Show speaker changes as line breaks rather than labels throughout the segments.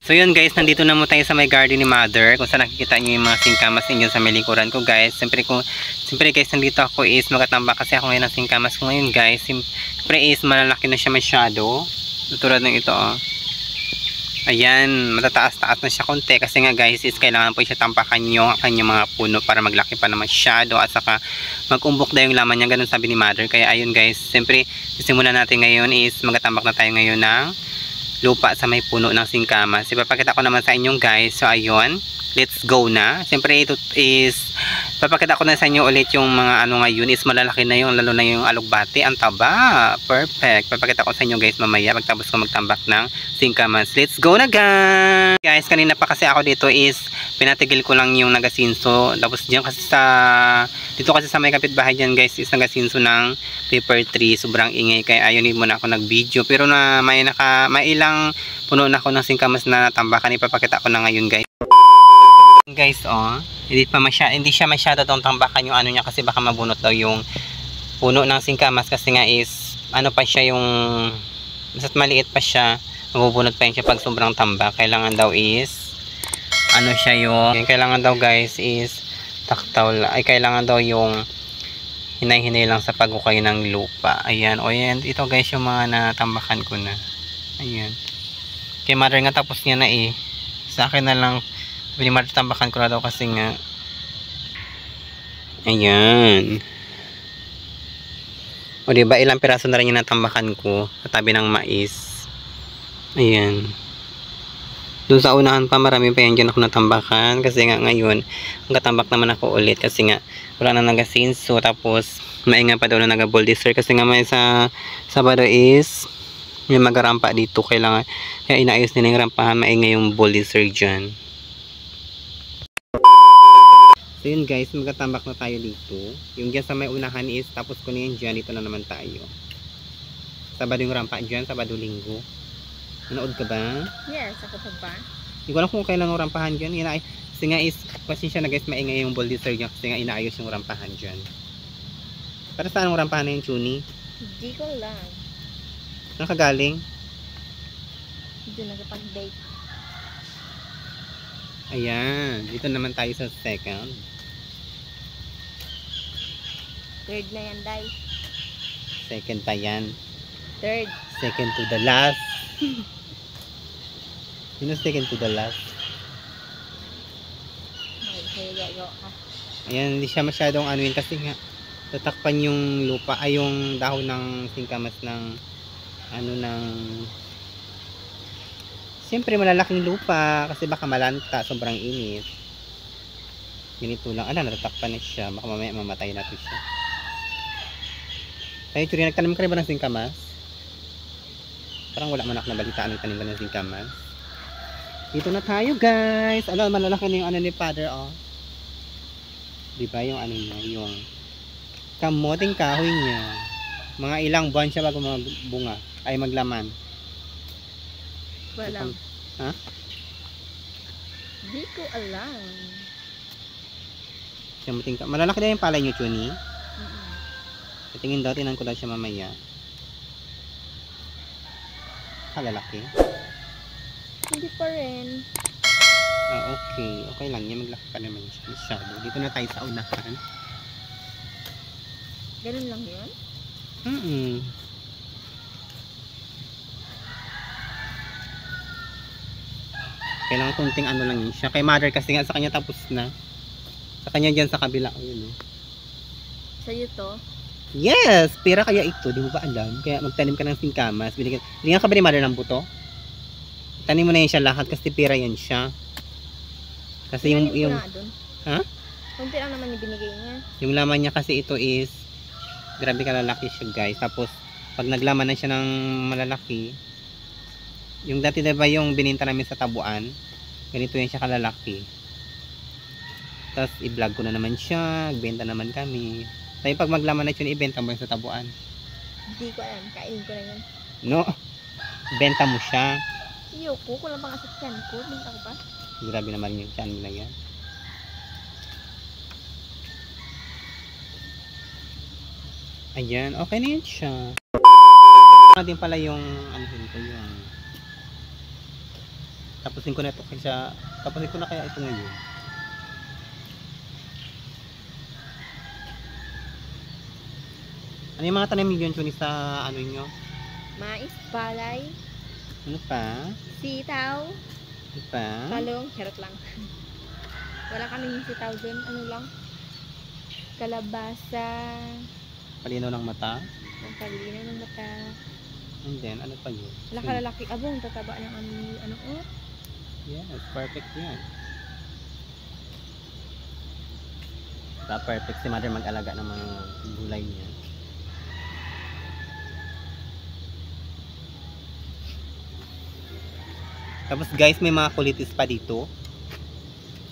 So yun guys, nandito na mo tayo sa may garden ni Mother. Kung saan nakikita nyo yung mga singkamas dyan sa may likuran ko guys. Siyempre guys, nandito ako is magatambak kasi ako ngayon ng singkamas ko ngayon guys. Siyempre is malalaki na siya masyado. Tulad ng ito oh. Ayan, matataas-taas na siya konti kasi nga guys is kailangan po siya tampakan yung kanyang mga puno para maglaki pa na masyado at saka mag-umbok na yung laman niya, ganun sabi ni Mother. Kaya ayun guys, siyempre sisimulan natin ngayon is magatambak na tayo ngayon ng lupa sa may puno ng singkamas. Ipapakita ko naman sa inyong guys. So ayun, let's go na. Siyempre ito is papakita ko na sa inyo ulit yung mga ano ngayon is malalaki na yung, lalo na yung alugbati, ang taba. Perfect. Papakita ko sa inyo guys mamaya pagtapos ko magtambak ng singkamas. Let's go na guys. Guys, kanina pa kasi ako dito is pinatigil ko lang yung nagasinso. Tapos diyan kasi dito kasi sa may kapitbahay diyan guys is nagasinso ng paper tree. Sobrang ingay kaya ayun din muna ako nag-video. Pero na may ilang puno na ako ng singkamas na natambakan. Ipapakita ko na ngayon guys. Guys, oh, hindi siya masyado tong tambakan yung ano niya kasi baka mabunot daw yung puno ng singkamas kasi nga is ano pa siya yung basta't maliit pa siya, mabubunot pa yun siya pag sobrang tambak. Kailangan daw is ano siya yung kailangan daw guys is taktaw, ay kailangan daw yung hinay-hinay lang sa pagukay ng lupa. Ayan, o yan, ito guys yung mga natambakan ko na. Ayan, kay Mother nga tapos niya na eh, sa akin na lang tambakan ko na daw kasi nga ayan, o diba ilang piraso na rin yung natambakan ko sa tabi ng mais. Ayan, dun sa unahan pa marami pa yan dyan ako natambakan kasi nga ngayon magtatambak naman ako ulit kasi nga wala na nagasinso, tapos mainga pa daw na naga-boulder kasi nga may sa Sabado is may magarampa dito, kailangan kaya inaayos nila yung rampahan, maingay yung boulder dyan. So yun guys, magtatambak na tayo dito. Yung dyan sa may unahan is tapos ko na yan dyan, dito na naman tayo. Sabado yung rampa dyan, Sabado Linggo. Nanood ka ba?
Yes, ako pa ba?
Hindi ko alam kung kailan yung rampahan dyan. Kasi nga is, pasensya na guys, maingay yung boulder dyan kasi nga inaayos yung rampahan dyan. Para saan yung rampahan na yung Chuni?
Hindi ko lang.
Saan ka galing?
Hindi nagpag-date.
Ayan, dito naman tayo sa second.
Third na yan, Day.
Second pa yan.
Third.
Second to the last. Yun ang second to the last. Ayan, hindi siya masyadong ano yun kasi nga tatakpan yung lupa, ay yung dahon ng singkamas ng ano ng siyempre malalaking lupa kasi baka malanta, sobrang init. Ganito lang, natatakpan na siya, baka mamaya mamatay natin siya. Tayo Churi, nagtanim ka rin ba ng singkamas? Parang wala man ako nabalitaan ng tanim ka ng singkamas. Dito na tayo guys. Malalaki na yung ano ni Father oh. Diba yung ano niya, yung kamoting kahoy niya. Mga ilang buwan siya bago magbunga, ay maglaman.
Wala.
Ha?
Hindi ko alam.
Kamuting ka. Malalaki na yung palay niyo, Chuni. Tingin daw, tinan ko daw siya mamaya. Lalaki.
Hindi pa rin.
Okay. Okay lang yan. Maglaki pa naman siya. Masyado. Dito na tayo sa unahan.
Ganun lang yun?
Kailangan kunting ano lang yun siya. Kay Mother kasi nga sa kanya tapos na. Sa kanya dyan sa kabila. Yun,
sa'yo to?
Yes! Pera kaya ito. Di mo ba alam? Kaya magtanim ka ng singkamas. Hindi nga ka ba ni Mother ng buto? Tanim mo na yan siya lahat kasi pera yan siya. Kasi yung ha?
Kunti lang naman yung binigay niya.
Yung laman niya kasi ito is grabe kalalaki siya guys. Tapos pag naglaman na siya ng malalaki, yung dati diba yung bininta namin sa tabuan, ganito yan siya kalalaki. Tapos i-vlog ko na naman siya, benta naman kami. Tayo pag maglaman na yun, ibenta mo yun sa tabuan.
Hindi ko alam, kainin ko na yun.
No, benta mo siya.
Iyoko, kung lang pang asasyan ko, benta ko pa.
Grabe naman yung chan mo na yan. Ayan, okay na yun siya. Natin pala yung ano ko yung Tapusin ko na ito kaya, tapusin ko na kaya ito ngayon. Ano yung mga tanim yun, Chuni, sa ano nyo?
Mais, palay,
Ano pa?
sitaw,
Ano pa?
talong, charot lang. Wala kaming sitaw dun, ano lang. Kalabasa,
Palinaw ng mata.
ang palina ng mata.
And then, ano pa yun?
Wala kalalaki, abong, tataba ng ano, oh.
Yes, perfect yan. Perfect si mother mag-alaga ng mga gulay niya. Tapos guys, may mga kulitis pa dito.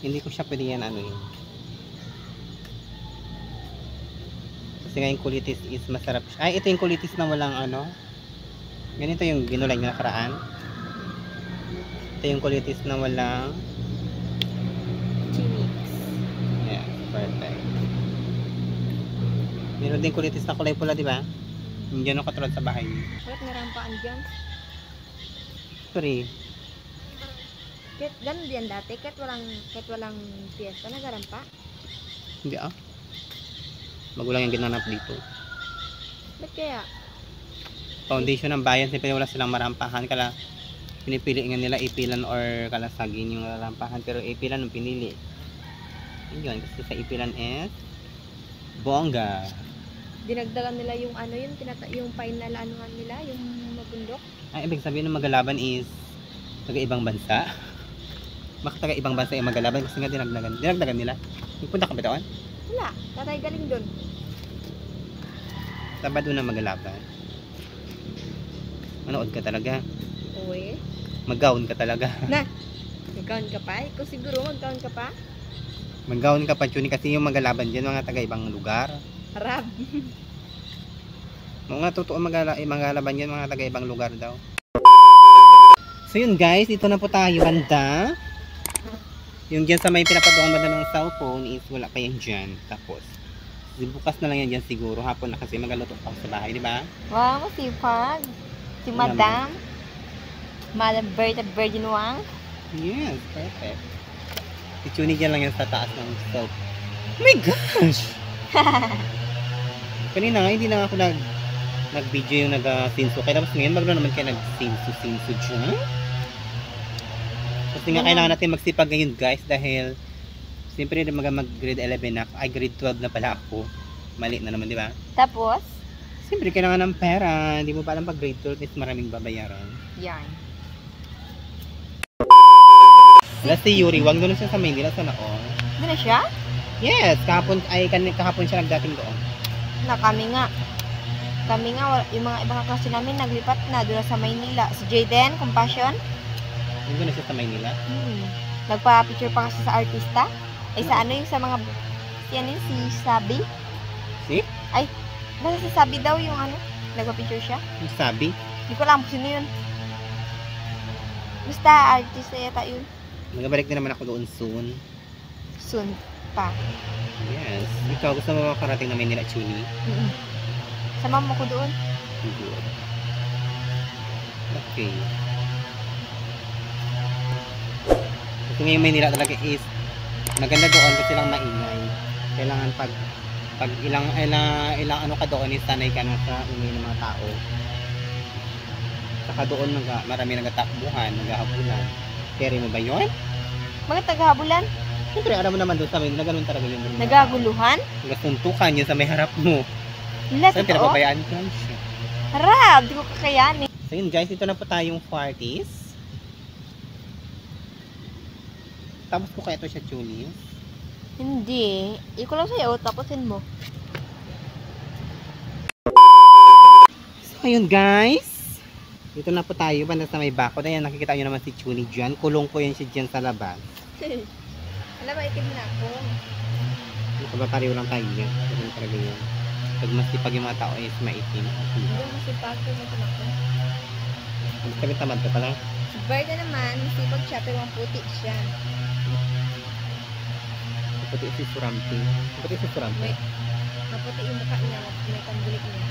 Hindi ko siya pwede yan ano yun. Kasi nga yung kulitis is masarap siya. Ay, ito yung kulitis na walang ano. Ganito yung ginulay nyo nakaraan. Ito yung kulitis na walang.
Chinix.
Yeah, perfect. Meron din kulitis na kulay pula, di ba? Yung gano'n katulad sa bahay niyo.
Bakit narampaan dyan?
Sorry.
Kahit ganun din dati, kahit walang piyesta, nagarampa.
Hindi ah. Magulang yung ginanap dito.
Ba't kaya?
Foundation ng bayan, siyempre wala silang marampahan. Kala pinipili nga nila ipilan or kalasagin yung marampahan. Pero ipilan ang pinili. Yun, kasi sa ipilan is bongga.
Dinagdagan nila yung ano yun, yung final anuhan nila, yung mabundok.
Ay, ibig sabihin ng magalaban is taga-ibang bansa. Bakit taga-ibang bansa yung magalaban? Kasi nga dinagdagan nila. Punta ka ba doon?
Wala, tatay galing dun.
Sabado na magalaban. Manood ka talaga.
Uwe.
Mag-gown ka talaga.
Na, magkaon ka pa? Ikaw siguro magkaon ka pa?
Mag-gown ka pa, Chuni, kasi yung magalaban dyan, mga taga-ibang lugar.
Harap.
Mga totoo magalaban yan, mga taga-ibang lugar daw. So yun guys, dito na po tayo banda. Yung dyan sa may pinapatungan banda ng cellphone is wala pa yan dyan. Tapos, bukas na lang yan dyan siguro. Hapon na kasi magaluto pa ako sa bahay, di ba?
Wow, masipag. Si
Wala
Madam. Madam Berta Virgin Wang.
Yes, perfect. I-tune dyan lang yan sa taas ng cellphone. Oh my gosh! Kanina nga, hindi na ako nag-video yung nag-sinso. Kaya tapos ngayon, maglo naman kayo nag-sinso dyan. Kasi nga kailangan natin magsipag ngayon guys dahil siyempre mag-grade 11 na ako. Ay, grade 12 na pala ako. Mali na naman, di ba?
Tapos,
Siyempre kailangan ng pera. Hindi mo pa alam pag grade 12 is maraming babayaran.
yan.
Wala si Yuri, wag doon siya sa Maynila. Sana all.
Hindi na siya?
Yes, kahapon siya nagdating doon.
Na kami nga, yung mga ibang klase namin naglipat na doon sa Maynila. Si Jayden, Compassion.
Hindi na siya sa Maynila.
Nagpa-picture pa kasi sa artista. Ay sa ano yung sa mga, si Sabi.
Si?
Ay, basta si Sabi daw yung ano, nagpa-picture siya.
Yung sabi.
Hindi ko alam kung sino yun. Basta artista yata yun.
Magabalik din naman ako doon soon.
Soon pa.
Yes. Ikaw, gusto mo makarating na Maynila, Chuni?
Sama mo ko doon.
Good. Okay. Kasi ngayon Maynila talaga is maganda doon kasi lang maingay. Kailangan pag ilang ano ka doon is sanay ka na sa ingay ng mga tao. Saka doon marami nagtatakbuhan, naghahabulan. Carry mo ba yun?
Mga tagahabulan?
Siyempre, alam mo naman doon sa Maynila, ganun talaga yun.
Nagaguluhan?
Nagasuntukan yun sa may harap mo.
Wala,
Siyempre,
totoo?
napabayaan ko lang siya.
Harap, di ko kakayanin.
So yun guys, ito na po tayong 40s. Tapos ko kaya ito siya tuning.
Hindi. Iko lang sa'yo, tapusin mo.
So yun guys. Dito na po tayo, banda sa may bakod. Ayan, nakikita nyo naman si Chuni dyan. Kulong ko yan siya dyan sa labas.
Alam ba, itim na ako.
Nakabapariw lang tayo yan. Ganun talaga yan. Pag masipag yung mga tao is maitim.
Hindi mo masipag ko, itim ako.
Sabi tamad ka pala.
Si Berta naman, masipag siya, pero ang puti siya.
Puti si Surampi. Puti si Surampi.
Maputi yung mukha niya, may panggulik niya.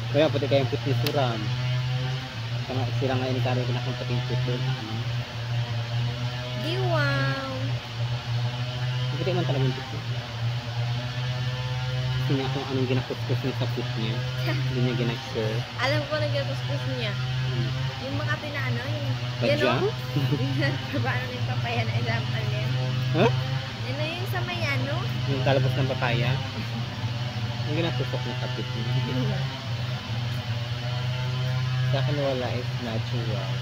Kaya puti kayong puti Suram. Sila nga ini kari pinakang puting puti.
Wow.
Hindi man talaga yung puso. Kasi niya kung anong ginakuskus niya sa puso niya. Hindi niya ginasure.
Alam ko na kuskus niya. Yung Makati na ano, yung...
Badya?
Paano yung papaya na example yan?
Huh?
Yun na yung sa may ano?
Yung talabos ng papaya. Yung ginakusok niya sa puso niya. Sa akin wala is natural.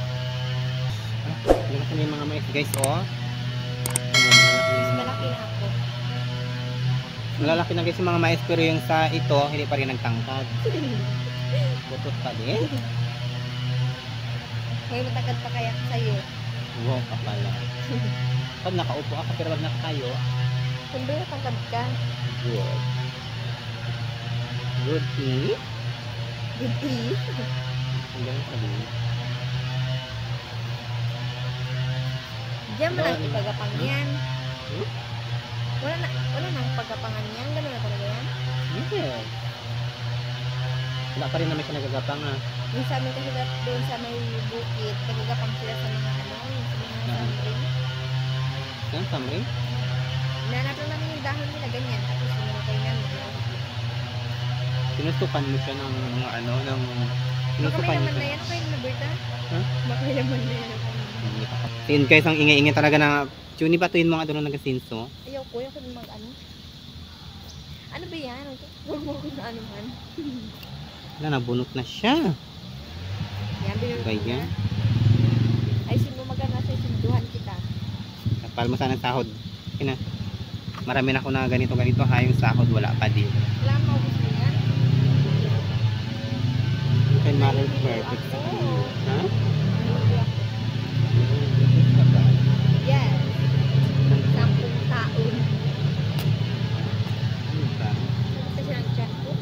Yung kasi yung mga mais guys, oh.
Mas malaki na ako.
Malalaki na guys yung mga mais, pero yung sa ito, hindi pa rin nagtangkad. Putot pa din.
Hoy, matagad pa kaya sa'yo.
Wow, ka pala. Pag nakaupo ako, pero pag nakatayo,
Kundi natangkad ka.
good. Good tea.
Good tea.
Ang ganun sabihin.
Diyan mo lang ipagapang yan.
Hmm?
Wala nang pagapangan yan. Gano'n na talaga yan.
Yes. Wala pa rin naman siya nagagapang ah.
Yung sa amin kasi doon sa may bukid, nagagapang sila sa mga ano, yung sa mga samring.
Yan, samring.
Nanap lang namin yung dahon nila, ganyan. Tapos sinulukay namin.
Sinusukan mo siya ng mga ano, ng...
Baka
Sinusukan
may
mo
laman na
siya.
yan, okay na Berta?
Huh?
Baka may laman na yan.
Yun guys, ang ingay-ingay talaga na... Tuni ba ito yung mga doon nagasinso?
Ayaw ko din mag ano. Ano ba yan? Huwag mo ko na ano man.
Wala, nabunot na siya.
Yan, binulog
Ba
ko
yan?
na. Ay, sino magana sa sinduhan kita.
Kapal mo sana ang sahod. Kina. Marami na ako na ganito ha, yung sahod wala pa din.
Wala mo gusto yan.
Kay Mother Perfect sa kanila. Ha?
Yes. 10 taon.
Ano ba?
Basta siya ng chat ko.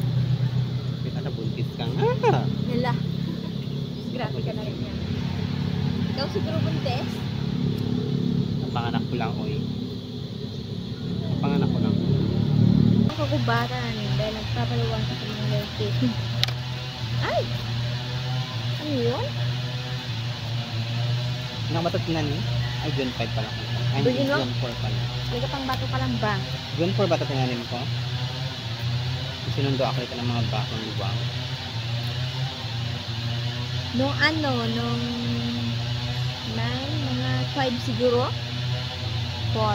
Kita na buntis ka nga.
Nala. Grabe ka na rin yan. Ikaw siguro buntes?
Napanganak ko lang, oy. Napanganak ko lang.
Ako ko bata na rin dahil nagpapaluwang ka sa mga lalaki. Ay! Ano yun?
Nakabatatin eh. Ay, June 5 pala. Ay,
June
June 4 pala.
Nagkapang bato ka lang ba?
June 4 ba ito tinanim ko? Sinundo ako ito ng mga bakong luwang.
Nung ano, nung 9, mga 5 siguro? 4.
4.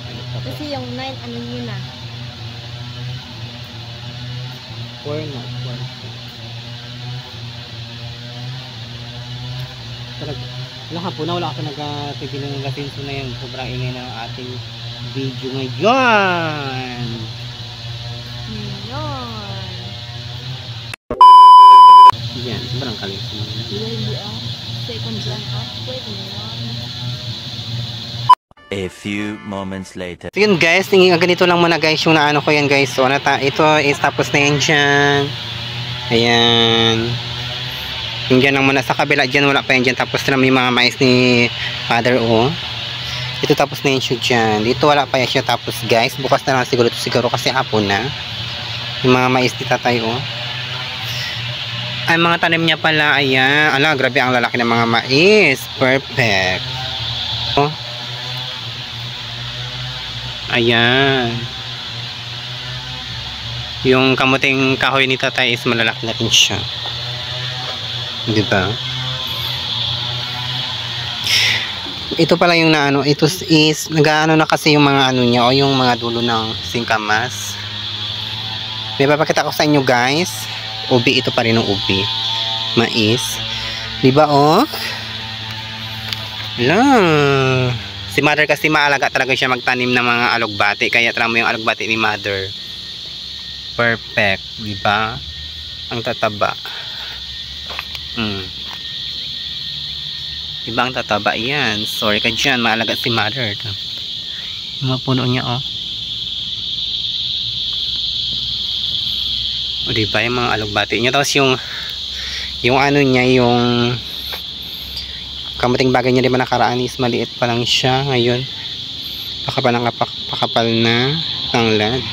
Ano pa po?
Kasi yung 9, ano yun na?
4 na. 4. Wala hapon na wala ako nagtigil ng gasinso na yan. Sobrang ingay ng ating video ngayon.
Yun.
Yan, sobrang kalis.
Hindi second run up. Pwede na yun.
A few moments later.
So yun guys, ganito lang muna guys yung naano ko yan guys. So ito is tapos na yan dyan. Ayan. Yung dyan lang muna sa kabila dyan, wala pa yan dyan. Tapos na may mga mais ni Father O. Ito tapos na yan siya dyan. Dito wala pa yan siya tapos guys. Bukas na lang siguro ito siguro kasi hapon na. Yung mga mais ni Tatay O. Ay mga tanim niya pala, ayan. Ala, grabe ang lalaki ng mga mais. Perfect. Oh. Ayan. Yung kamuting kahoy ni Tatay is malalaki na rin siya. Diba? Ito pala yung naano, ito is nagaano na kasi yung mga ano niya o yung mga dulo ng singkamas. May papakita ko sa inyo guys. Ubi, ito pa rin ng ubi. Mais. Diba oh? Wala. Si Mother kasi maalaga talaga siya magtanim ng mga alugbati. Kaya tara mo yung alugbati ni Mother. Perfect. Diba? Ang tataba. Diba ang tataba yan? Sorry ka dyan. Maalaga si Mother. Yung mga puno niya oh. O diba yung mga alugbati niya. Tapos yung ano niya, yung kamuting bagay niya, diba nakaraan is maliit pa lang siya. Ngayon pakapal na tanglad.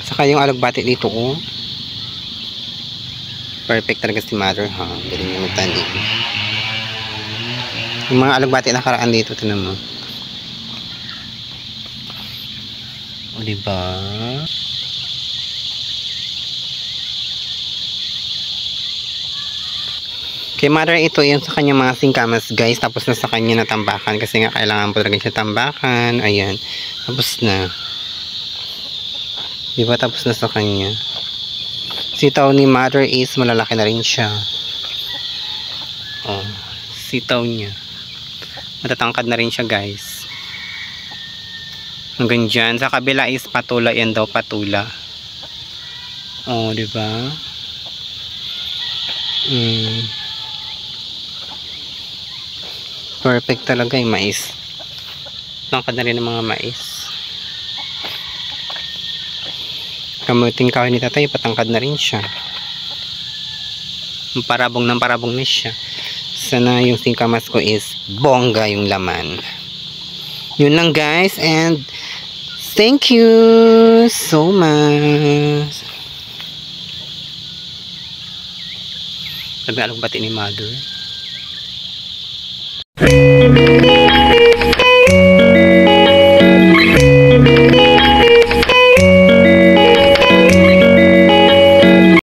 Saka yung alugbati dito oh. Perfect talaga si mother, ha? Galing niya magtanim. Yung mga alugbati nakaraan dito, tinan mo. O, diba? Kay mother, ito yun sa kanya mga singkamas, guys. Tapos na sa kanya natambakan. Kasi nga kailangan po talaga siya tambakan. Ayan. Tapos na. Diba? Tapos na sa kanya. Sitaw ni mother is malalaki na rin siya. Oh. Sitaw niya. Matatangkad na rin siya, guys. Hanggang dyan. Sa kabila is patula. Yan daw, patula. Oh, diba? Perfect talaga yung mais. Tangkad na rin ng mga mais. Kamuting kahoy ni tatay, patangkad na rin siya. Parabong ng parabong na siya. Sana yung singkamas ko is bongga yung laman. Yun lang, guys, and thank you so much. Sabi alugbati ni mother.